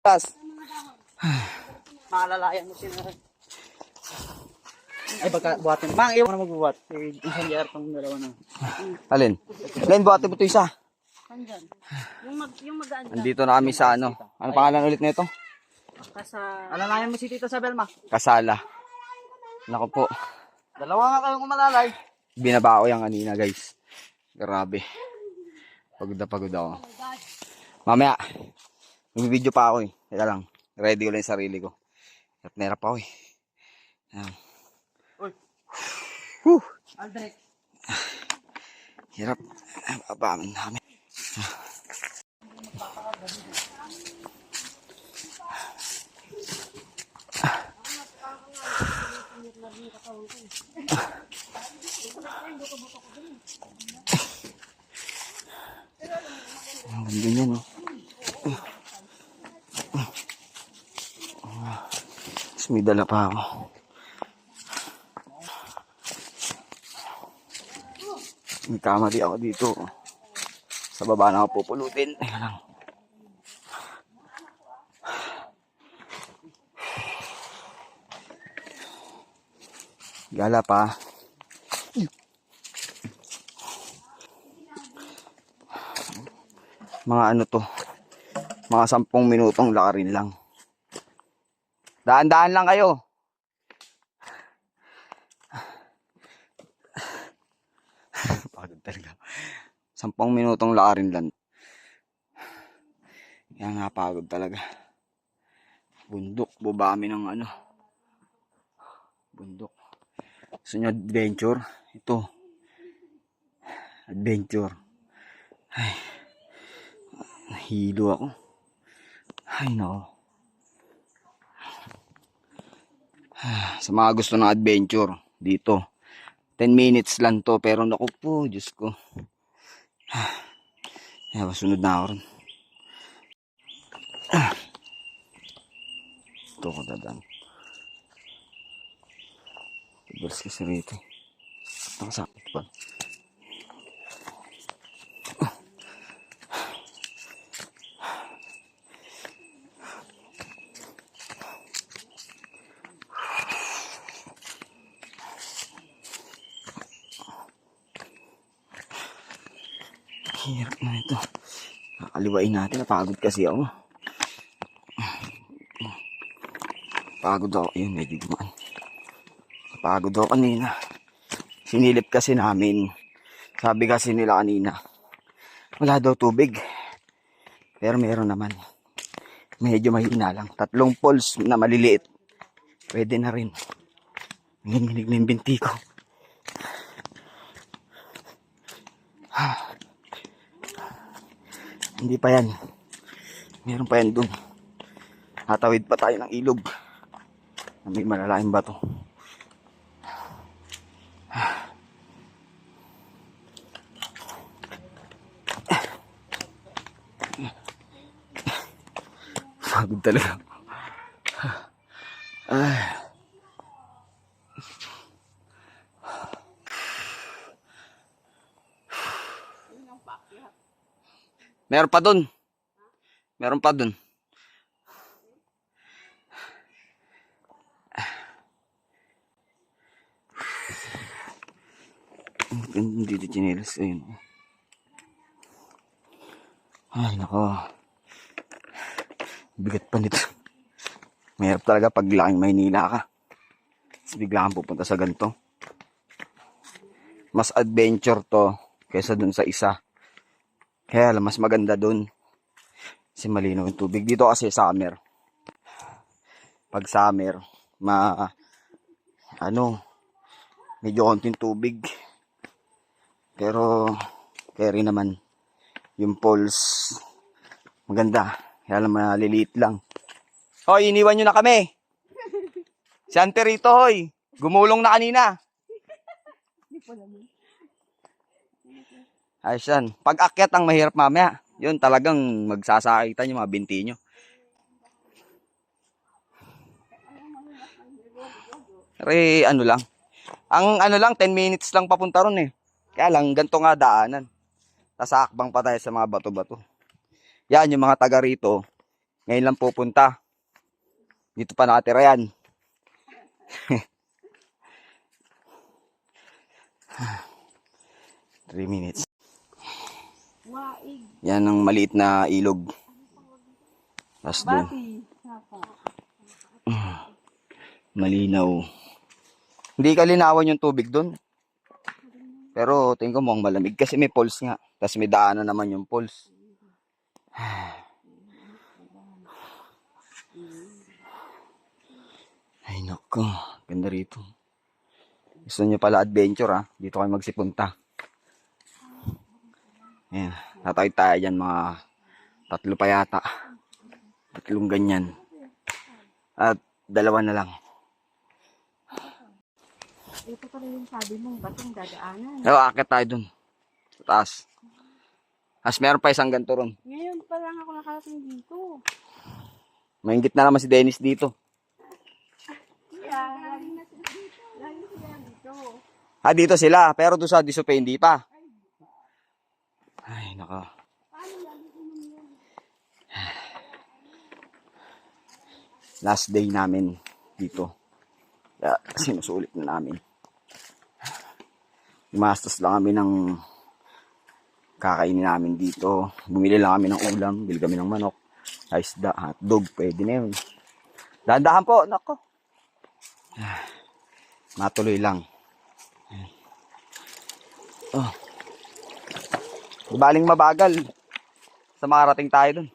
Tas. Makalalayan mo sila. Ay, baka buhatin. Mang, iwan na magbuhat. Isang yar pang dalawa na. Alin? Len, buhati mo ito isa. Andyan. Yung magaan ka. Andito na kami sa ano. Ano pangalan ulit nito? Alalayan mo si Tita Sabel, ma. Kasala. Naku po. Dalawa nga kayong umalalay. Binaba ko yan kanina, guys. Grabe. Pagod na pagod ako. Mamaya. Mag-video pa ako eh. Teka lang. Ready ko lang yung sarili ko. At nerap ako eh. Ayan. Uy. Whew. Aldrich. Hirap. Abaman namin. Ang ganda niya, no? Tapos may dala pa ako. May kamali ako dito. Sa baba na ako pupulutin. Teka lang. Gala pa. Mga ano to. Mga 10 minutong lakarin lang. Daan-daan lang kayo. Pagod talaga. 10 minutong lakarin lang. Yan nga, pagod talaga. Bundok. Bubami ng ano. Bundok. Gusto nyo adventure? Ito. Adventure. Ay. Nahilo ako. Ay, no. Sa mga gusto ng adventure, dito. 10 minutes lang to, pero naku po, Diyos ko. Ay, masunod na ako rin. Ito ko dadaan. Tigas kasi rito. Nakasakit pa. Hirap na ito. Kakaliwain natin. Napagod kasi ako. Pagod ako. Ayun, medyo gumaan. Napagod ako kanina. Sinilip kasi namin. Sabi kasi nila kanina, wala daw tubig. Pero meron naman. Medyo mahina lang. 3 poles na maliliit. Pwede na rin. Nanginginig na yung binti ko. Hindi pa yan. Meron pa yan dun. Hatawid pa tayo ng ilog. Na may malalaking bato. Pagod talaga. Meron pa dun. Meron pa dun. Hindi dito chinelas. Ayun. Ay, nako. Bigat pa nito. Mahirap talaga pag laking Maynila ka. Tapos bigla kang pupunta sa ganito. Mas adventure to kaysa dun sa isa. Kaya mas maganda dun. Kasi malinaw yung tubig. Dito kasi summer. Pag summer, medyo konting tubig. Pero, kaya rin naman, yung falls, maganda. Kaya lang maliliit lang. Hoy, iniwan nyo na kami. Si Ante rito, hoy. Gumulong na kanina. Ayos yan. Pag akyat ang mahirap mamaya. Yun talagang magsasakitan yung mga binti nyo. Pero ano lang. Ang ano lang, 10 minutes lang papunta ron eh. Kaya lang, ganito nga daanan. Tasakbang pa tayo sa mga bato-bato. Yan, yung mga taga rito, Ngayon lang pupunta. Dito pa nakatira yan. 3 minutes. Yan ang maliit na ilog. Tapos doon. Malinaw. Hindi kalinawan yung tubig doon. Pero tingin ko mukhang malamig kasi may falls nga. Tapos may daanan naman yung falls. Ay nako, ganda rito. Gusto nyo pala adventure dito kayo magsipunta. Ayan, tatawid tayo dyan mga 3 pa yata. 3 ganyan. At 2 na lang. Ito pa rin yung sabi mong batong dadaanan. Akit tayo dun. Sa taas. As meron pa isang ganito ron. Ngayon pa lang ako nakarating dito. Mahingit na naman si Dennis dito. Lagi sila dito. Dito sila. Pero doon sa Disope hindi pa. Ay, naka. Last day namin dito. Kaya sinusulit na namin. Gumastos lang kami ng kakainin namin dito. Bumili lang kami ng ulam. Bili kami ng manok. Isda, hotdog. Pwede na yun. Dahan-dahan po. Nako. Matuloy lang. Oh. Baling mabagal. Sa makarating tayo dun.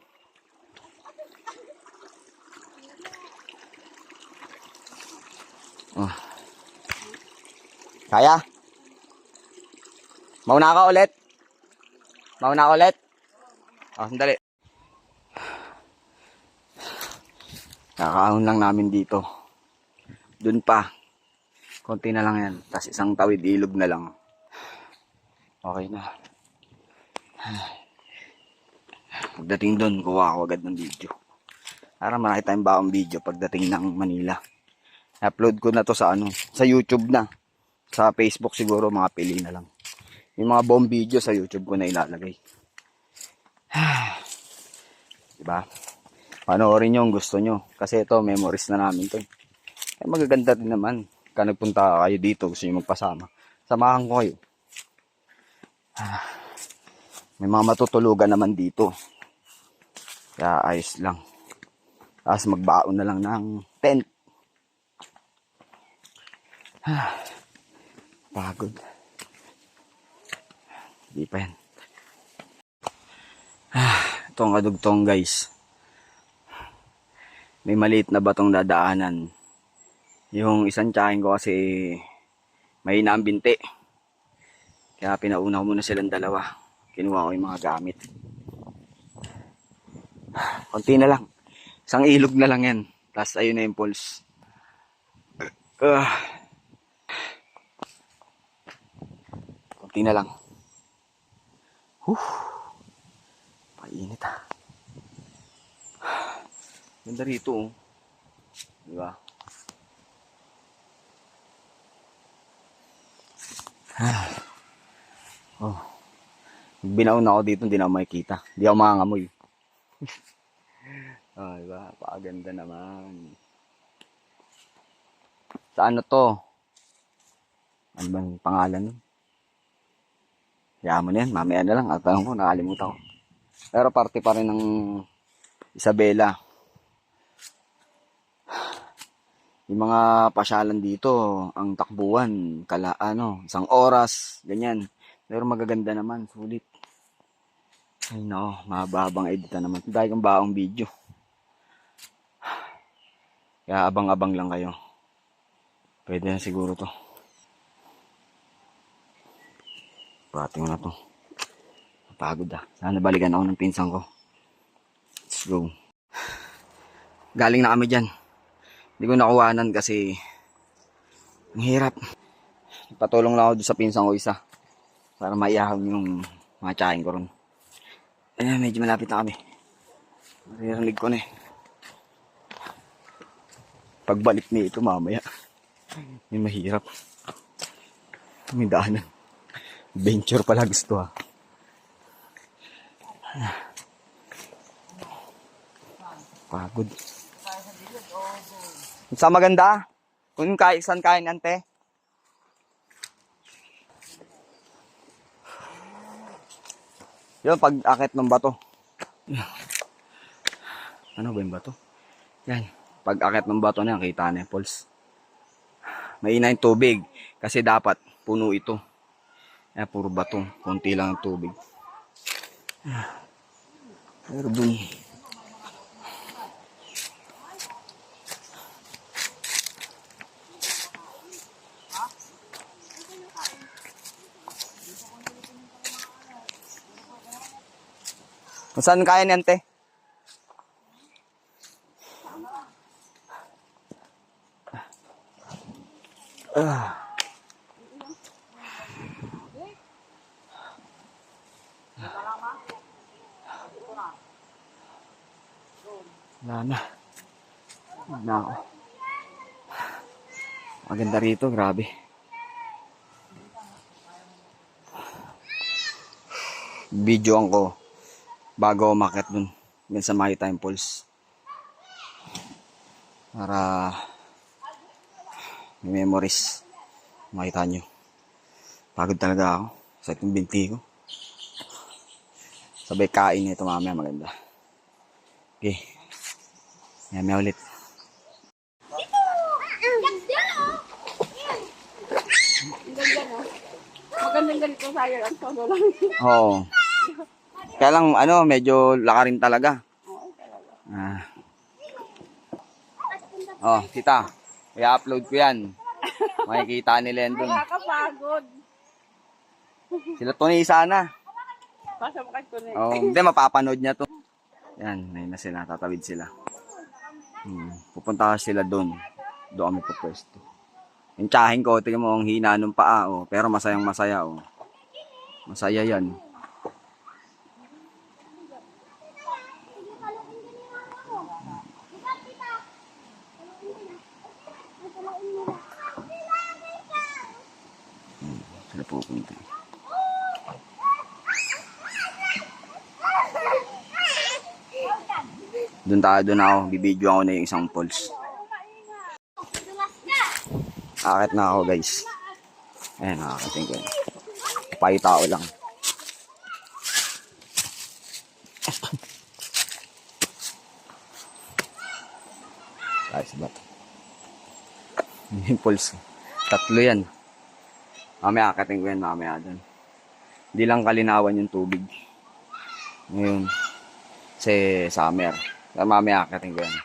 Oh. Kaya? Mauna ka ulit? Mauna ka ulit? Sandali. Kakaahon lang namin dito. Dun pa. Konti na lang yan. Tapos isang tawid ilog na lang. Okay na. Pagdating dun, kuha ako agad ng video. Para marami tayong baong video pagdating ng Manila. Upload ko na to sa sa YouTube na. Sa Facebook siguro mga pili na lang. Yung mga buong video sa YouTube ko na ilalagay. Diba? Panoorin nyo kung gusto nyo. Kasi ito, memories na namin to. Magaganda din naman. Kaya nagpunta kayo dito, gusto nyo magpasama. Samahan ko kayo. May mga matutulugan naman dito. Kaya ayos lang. Tapos magbaon na lang ng tent. Pagod. Di pa yan. Ito ang kadugtong guys. May maliit na batong dadaanan. Yung isang tiyahin ko kasi mahina ang binti. Kaya pinauna ko muna silang dalawa. Kinuha ko yung mga gamit. Konti na lang. Isang ilog na lang yan. Tapos ayun na yung pulse. Konti na lang. Painit Ganda rito Diba? Binaon ako dito, hindi na ako makikita. Hindi ako makangamoy. Diba? Pakaganda naman. Sa ano to? Ano bang pangalan nun? Kaya mo na yan, mamaya na lang. At tanong ko, nakalimutan ko. Pero parte pa rin ng Isabela. Yung mga pasyalan dito, ang takbuhan, isang oras, ganyan. Pero magaganda naman, sulit. Ay no, mahabang edita naman. Dahil kang baong video. Kaya abang-abang lang kayo. Pwede na siguro to. Pating na to. Napagod Sana balikan ako ng pinsan ko. Let's go. Galing na kami dyan. Hindi ko nakuhanan kasi ang hirap. Patulong lang ako doon sa pinsan ko isa. Para maiyahag yung mga tsahin ko ron. Ayan, medyo malapit na kami. Maririnig ko na Pagbalik nito mamaya. May mahirap. May daanan. Venture pala gusto Pagod. Sa maganda? Kung saan kain, ante? Yun, pag akit ng bato. Ano ba yung bato? Yan. Pag akit ng bato na yan, kita na yung pulse. Mahina yung tubig. Kasi dapat puno ito. Kaya puro bato. Kunti lang ang tubig. Pero dun. Kung saan kaya niyan, te? Wala na. Wala ako. Maganda rito, grabe. Videoan ko bago umakyat dun. Dun sa Maritime Falls. Para may memories. Makita nyo. Pagod talaga ako. Sakit yung binti ko. Sabay kain ito mamaya maganda. Okay. Mamaya ulit. Magandang ganito sa'yo ang solo lang. Oo. Kaya lang, medyo lakarin talaga. Ah. Oh, tita. I-upload ko yan. Makikita nila yan dun. Nakakapagod. Sila to ni sana. Pasok ko na. Oh, hindi, mapapanood niya to. Yan, ayun na sila. Tatawid sila. Pupunta sila dun. Doon kami pupwesto. Yung tsahin ko, tingnan mo, ang hina ng paa. Oh. Pero masayang masaya. Oh. Masaya yan. Sila pupunta. Doon ako, bibidyo ako na yung isang pulse. Akit na ako, guys. Ayan, nakakiting ko. Paitao lang. Ayos ba ito? Yung pulse. Tatlo yan. Mamaya akating ko yan, mamaya doon. Hindi lang kalinawan yung tubig. Ngayon, kasi summer. Kaya mamaya akating ko yan.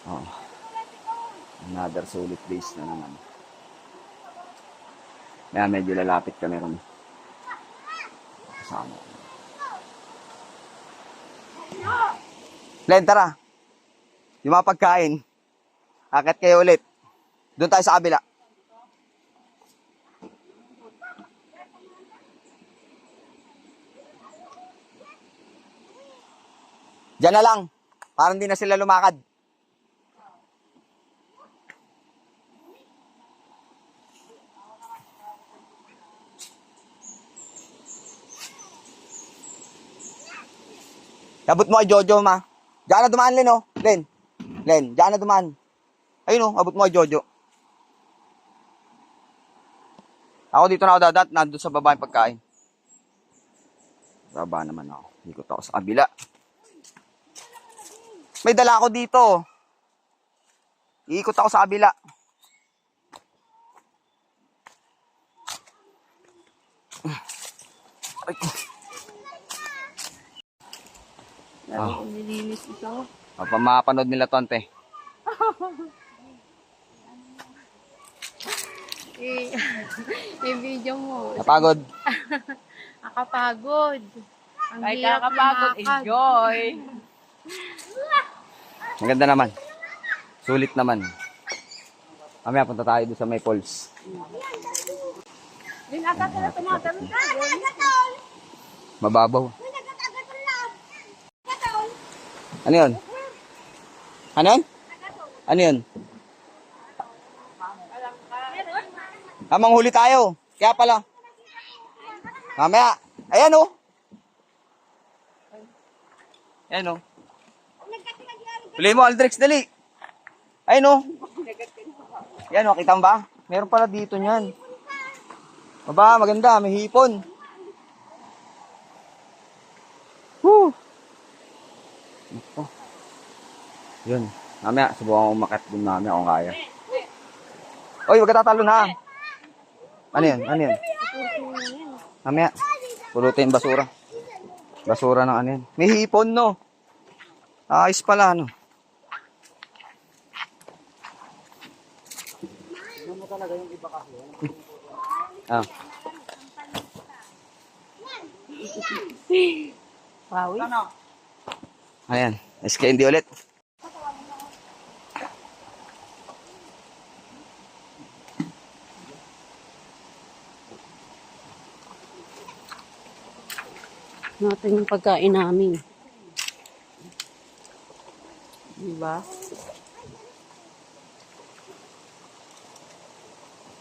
Oh. Another solid place na naman. Kaya medyo lalapit kami ron. Kasama. Len, tara. Yung mga pagkain. Akit kayo ulit. Doon tayo sa kabila. Diyan na lang. Parang hindi na sila lumakad. Abot mo kay Jojo, ma. Diyan na dumaan, Len, oh. Len, diyan na dumaan. Ayun, oh, abot mo kay Jojo. Ako dito na ako dadat, nandun sa baba yung pagkain. Baba naman ako. Ikot ako sa kabila. May dala ako dito. Iikot ako sa kabila. Ay. Lalo nilinis ito. Mapanood nila to, ante. I-video mo. Napagod. Nakapagod. Ang Kahit hirap nakakapagod, lumakad. enjoy. Maganda naman. Sulit naman. Mamaya punta tayo doon sa may falls. Din ata sila tumatanong sa Mababaw. Ano yun? Ano yun? Ano yun? Manghuli tayo. Kaya pala. Mamaya. Ayan, oh. Ayan o. Huli mo, Aldrix, dali. Ayun o. Yan o, kita mo ba? Meron pala dito niyan. Aba, maganda, may hipon. Woo! Ito. Yun. Mamaya, subukan ko umakyat din mamaya kung kaya. Oy, wag ka tatalo na. Ano yan? Ano yan? Mamaya, pulutin yung basura. Basura ng ano yan. May hipon, no? Ayos pala, no? Ah. Pawi. Ayan. SKND ulit. Natin yung pagkain namin. Diba?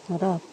Sarap.